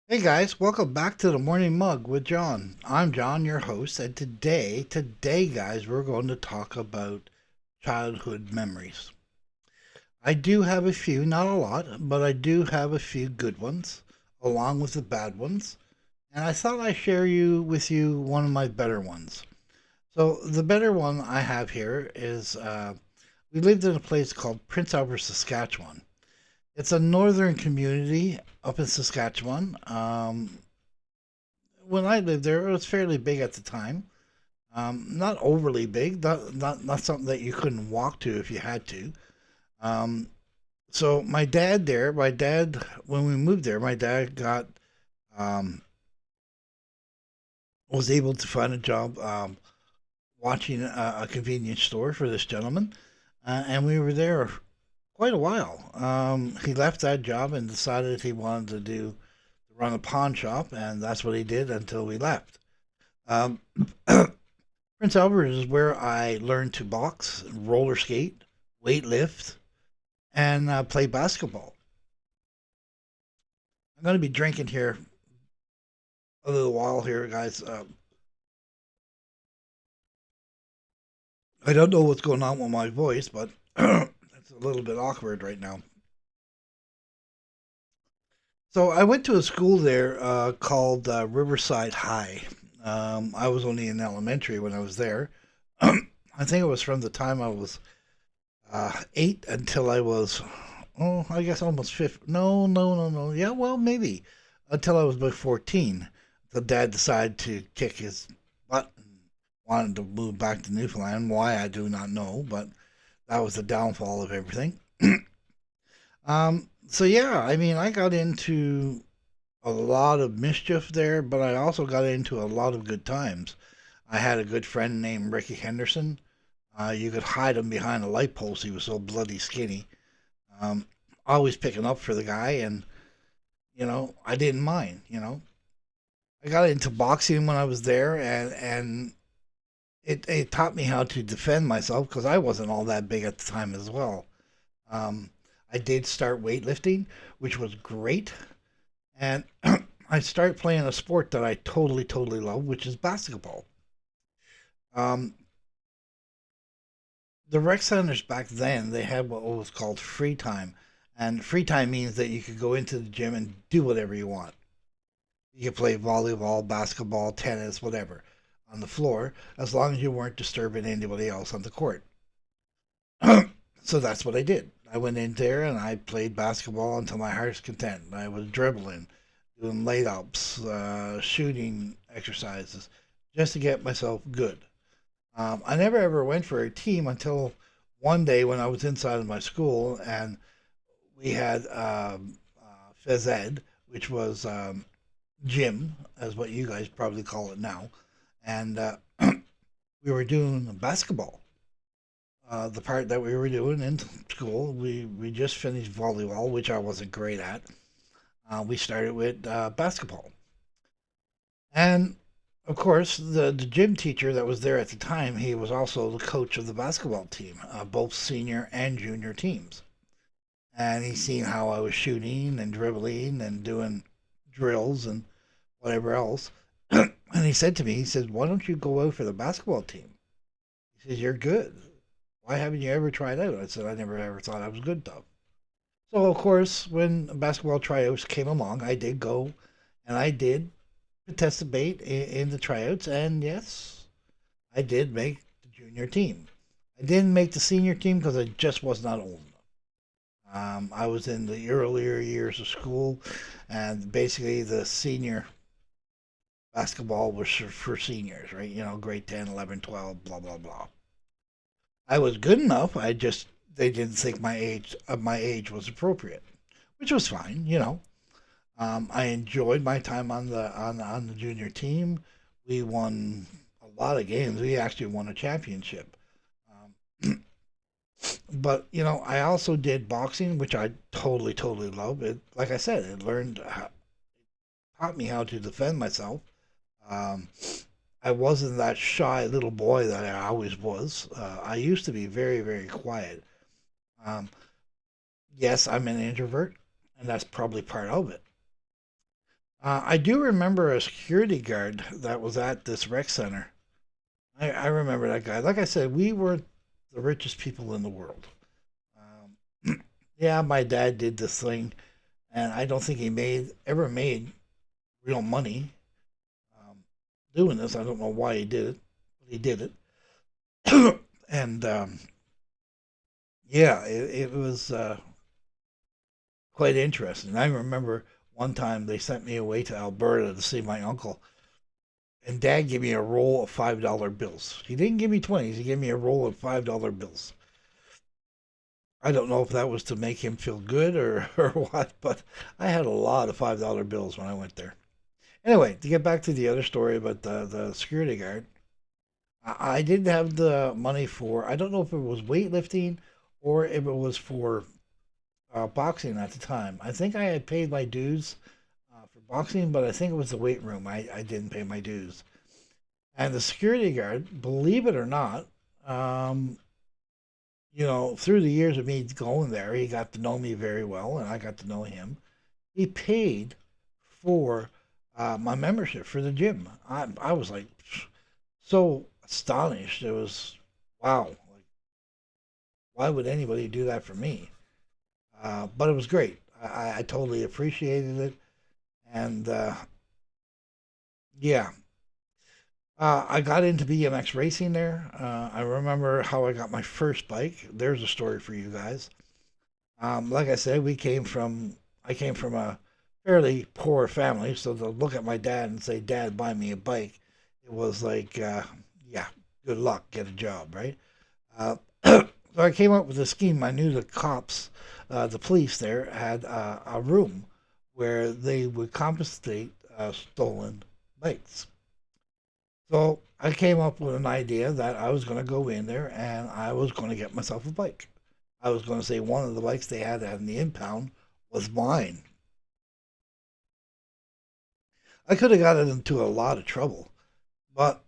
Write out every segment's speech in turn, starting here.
Hey guys, welcome back to the Morning Mug with John. I'm John, your host, and today guys, we're going to talk about childhood memories. I do have a few, not a lot, but I do have a few good ones along with the bad ones, and I thought I'd share with you one of my better ones. So the better one I have here is we lived in a place called Prince Albert, Saskatchewan. It's a northern community up in Saskatchewan. When I lived there, it was fairly big at the time. Not overly big, not something that you couldn't walk to if you had to. Um, so my dad, when we moved there, my dad got um, was able to find a job watching a convenience store for this gentleman, and we were there quite a while. He left that job and decided he wanted to run a pawn shop, and that's what he did until we left. Um, Prince Albert is where I learned to box, roller skate, weight lift, and play basketball. I'm going to be drinking here a little while here, guys. I don't know what's going on with my voice, but it's a little bit awkward right now. So I went to a school there called Riverside High. I was only in elementary when I was there. I think it was from the time I was 8 until I was, oh, I guess almost 50. No, no, no, no. Yeah, well, maybe until I was about 14. The dad decided to kick his butt and wanted to move back to Newfoundland. Why, I do not know, but that was the downfall of everything. So, yeah, I mean, I got into a lot of mischief there, but I also got into a lot of good times. I had a good friend named Ricky Henderson. You could hide him behind a light post. He was so bloody skinny. Um, Always picking up for the guy, and I didn't mind. I got into boxing when I was there, and it taught me how to defend myself because I wasn't all that big at the time as well. Um, I did start weightlifting, which was great, and I started playing a sport that I totally love, which is basketball. Um, the rec centers back then they had what was called free time, and free time means that you could go into the gym and do whatever you want. You could play volleyball, basketball, tennis, whatever on the floor, as long as you weren't disturbing anybody else on the court. So that's what I did. I went in there and I played basketball until my heart's content. I was dribbling, doing layups, shooting exercises, just to get myself good. I never ever went for a team until one day when I was inside of my school and we had phys ed, which was gym, as what you guys probably call it now, and we were doing basketball. The part that we were doing in school, we just finished volleyball, which I wasn't great at. We started with basketball, and of course, the gym teacher that was there at the time, he was also the coach of the basketball team, both senior and junior teams. And he seen how I was shooting and dribbling and doing drills and whatever else. And he said to me, he says, "Why don't you go out for the basketball team?" He says, "You're good. Why haven't you ever tried out?" I said, "I never ever thought I was good though." So of course, when basketball tryouts came along, I did go, and I did participate in the tryouts. And yes, I did make the junior team. I didn't make the senior team because I just was not old enough. I was in the earlier years of school, and basically the senior basketball was for seniors, right? Grade 10, 11, 12, blah, blah, blah. I was good enough. They didn't think my age was appropriate, which was fine. I enjoyed my time on the junior team. We won a lot of games. We actually won a championship. But I also did boxing, which I totally love. It, like I said, taught me how to defend myself. Um, I wasn't that shy little boy that I always was. I used to be very quiet. Um, yes, I'm an introvert, and that's probably part of it. I do remember a security guard that was at this rec center. I remember that guy. Like I said, we were the richest people in the world. Yeah, my dad did this thing, and I don't think he made real money um, doing this. I don't know why he did it, but he did it. And yeah, it was quite interesting. I remember one time they sent me away to Alberta to see my uncle, and Dad gave me a roll of $5 bills. He didn't give me 20s; he gave me a roll of $5 bills. I don't know if that was to make him feel good or or what, but I had a lot of $5 bills when I went there. Anyway, to get back to the other story about the security guard, I didn't have the money for. I don't know if it was weightlifting or if it was for boxing at the time. I think I had paid my dues for boxing, but I think it was the weight room. I didn't pay my dues. And the security guard, believe it or not, um, through the years of me going there, he got to know me very well, and I got to know him. He paid for my membership for the gym. I was like so astonished. It was wow. Like, why would anybody do that for me? But it was great. I totally appreciated it, and yeah, I got into BMX racing there. I remember how I got my first bike. There's a story for you guys. Like I said, I came from a fairly poor family, so to look at my dad and say, "Dad, buy me a bike," it was like, yeah, good luck, get a job, right? So I came up with a scheme. I knew the cops, the police there, had a room where they would confiscate stolen bikes. So I came up with an idea that I was going to go in there and I was going to get myself a bike. I was going to say one of the bikes they had in the impound was mine. I could have gotten into a lot of trouble, but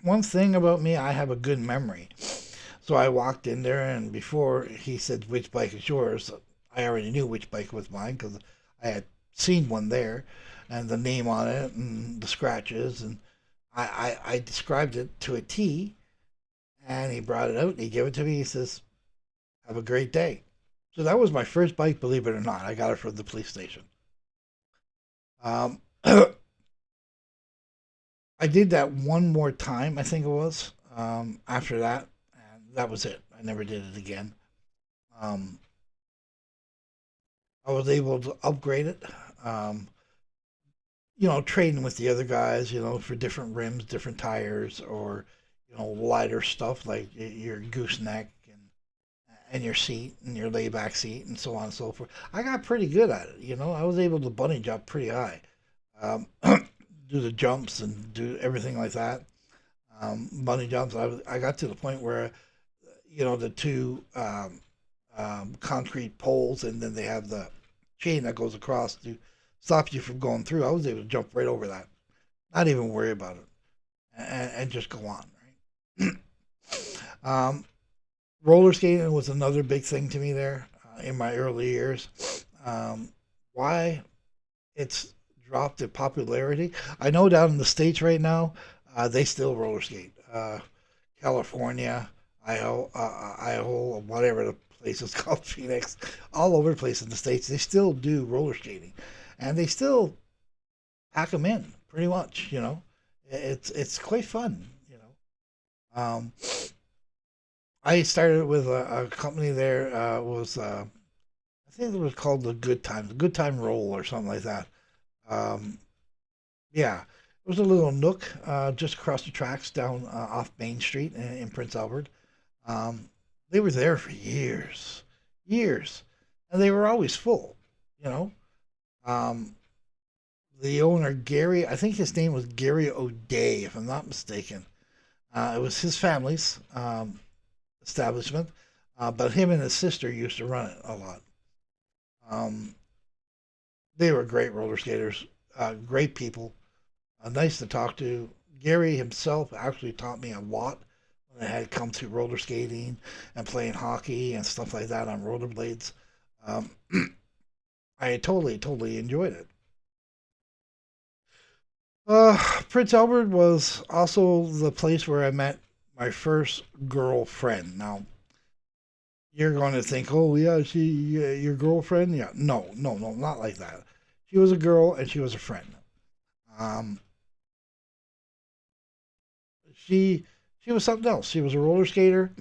one thing about me, I have a good memory. So I walked in there, and before he said, "Which bike is yours?" I already knew which bike was mine because I had seen one there and the name on it and the scratches. And I described it to a T, and he brought it out and he gave it to me. He says, "Have a great day." So that was my first bike, believe it or not. I got it from the police station. Um, I did that one more time, I think it was. After that, and that was it. I never did it again. Um, I was able to upgrade it. Um, trading with the other guys, for different rims, different tires, or lighter stuff like your gooseneck and your seat and your layback seat and so on and so forth. I got pretty good at it. I was able to bunny jump pretty high, um, do the jumps and do everything like that. Bunny jumps. I got to the point where the two concrete poles, and then they have the chain that goes across to stop you from going through. I was able to jump right over that, not even worry about it, and just go on. Right. um, Roller skating was another big thing to me there in my early years. Um, why it's dropped in popularity? I know down in the states right now, they still roller skate. California, Idaho, whatever the place is called, Phoenix, all over the place in the states, they still do roller skating, and they still pack them in pretty much. It's quite fun. Um, I started with a company there. Was I think it was called the Good Time Roll or something like that. Um, yeah, it was a little nook just across the tracks down off Main Street in Prince Albert. Um, they were there for years, years, and they were always full. You know, um, the owner Gary, I think his name was Gary O'Day, if I'm not mistaken. It was his family's establishment, but him and his sister used to run it a lot. Um, they were great roller skaters, great people, nice to talk to. Gary himself actually taught me a lot when I had come to roller skating and playing hockey and stuff like that on rollerblades. Um, I totally, totally enjoyed it. Prince Albert was also the place where I met my first girlfriend. Now, you're going to think, oh, yeah, your girlfriend? Yeah, no, no, no, not like that. She was a girl and she was a friend. Um, she she was something else. She was a roller skater.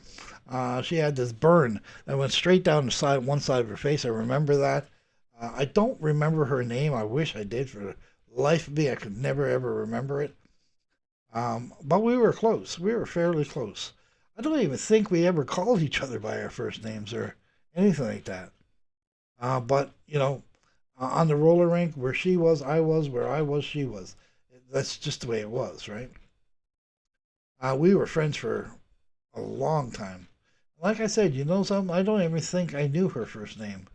She had this burn that went straight down the side, one side of her face. I remember that. I don't remember her name. I wish I did. For the life of me, I could never ever remember it. But we were close. We were fairly close. I don't even think we ever called each other by our first names or anything like that. But on the roller rink, where she was, I was. Where I was, she was. That's just the way it was, right? We were friends for a long time. Like I said, you know something? I don't even think I knew her first name,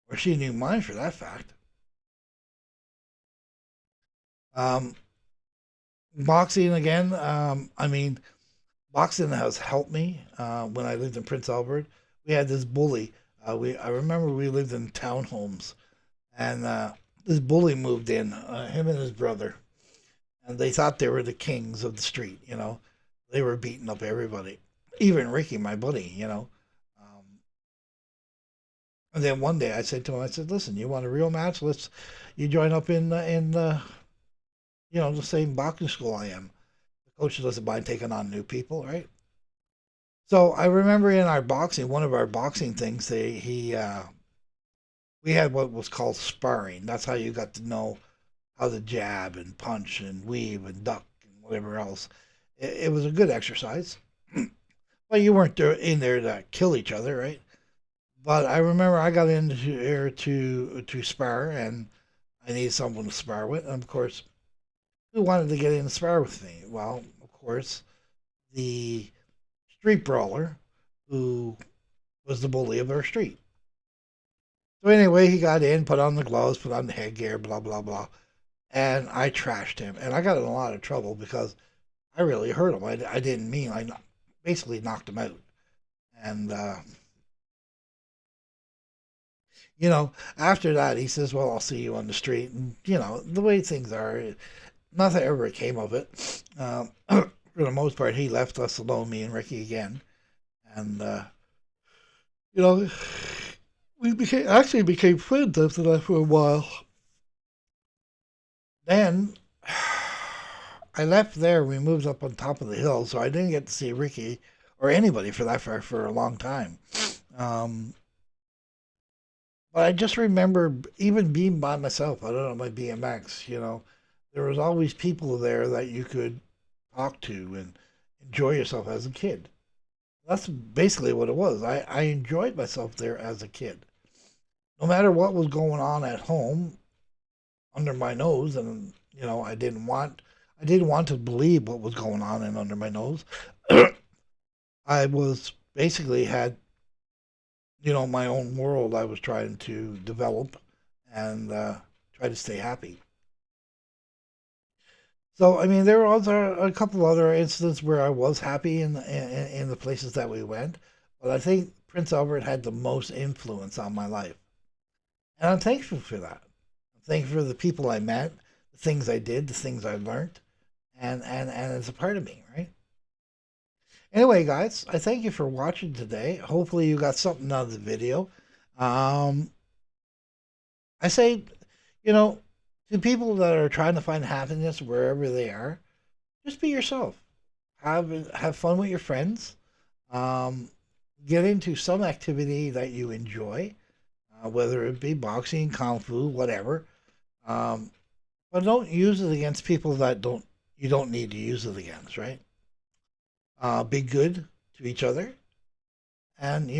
or she knew mine for that fact. Um, Boxing again. I mean, boxing has helped me. When I lived in Prince Albert, we had this bully. I remember we lived in townhomes, and this bully moved in. Him and his brother, and they thought they were the kings of the street. They were beating up everybody, even Ricky, my buddy. And then one day I said to him, I said, "Listen, you want a real match? You join up in the same boxing school I am. The coach doesn't mind taking on new people, right?" So I remember in our boxing, one of our boxing things, we had what was called sparring. That's how you got to know how to jab and punch and weave and duck and whatever else. It was a good exercise. Well, you weren't in there to kill each other, right? But I remember I got into here to spar, and I needed someone to spar with. And of course, who wanted to get in and spar with me? Well, of course, the street brawler who was the bully of our street. So anyway, he got in, put on the gloves, put on the headgear, blah blah blah, and I trashed him, and I got in a lot of trouble because I really hurt him. I didn't mean. Basically knocked him out, and after that, he says, "Well, I'll see you on the street." And the way things are, nothing ever came of it. For the most part, he left us alone, me and Ricky again, and you know, we became friends after that for a while. Then I left there. We moved up on top of the hill, so I didn't get to see Ricky or anybody for that for a long time. Um, but I just remember even being by myself. I don't know, my BMX. There was always people there that you could talk to and enjoy yourself as a kid. That's basically what it was. I enjoyed myself there as a kid. No matter what was going on at home under my nose, and I didn't want to believe what was going on and under my nose. I was basically had my own world I was trying to develop and try to stay happy. So I mean, there was a couple other incidents where I was happy in the places that we went, but I think Prince Albert had the most influence on my life, and I'm thankful for that. I'm thankful for the people I met, the things I did, the things I learned, and it's a part of me, right? Anyway, guys, I thank you for watching today. Hopefully, you got something out of the video. Um, I say, you know, to people that are trying to find happiness wherever they are, just be yourself. Have fun with your friends. Um, get into some activity that you enjoy, whether it be boxing, kung fu, whatever. Um, but don't use it against people that you don't need to use it against, right? Be good to each other, and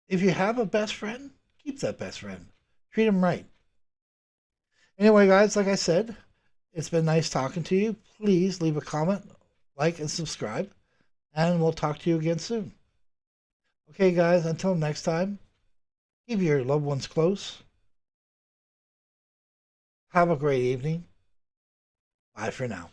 if you have a best friend, keep that best friend. Treat him right. Anyway, guys, like I said, it's been nice talking to you. Please leave a comment, like, and subscribe, and we'll talk to you again soon. Okay, guys, until next time, keep your loved ones close. Have a great evening. Bye for now.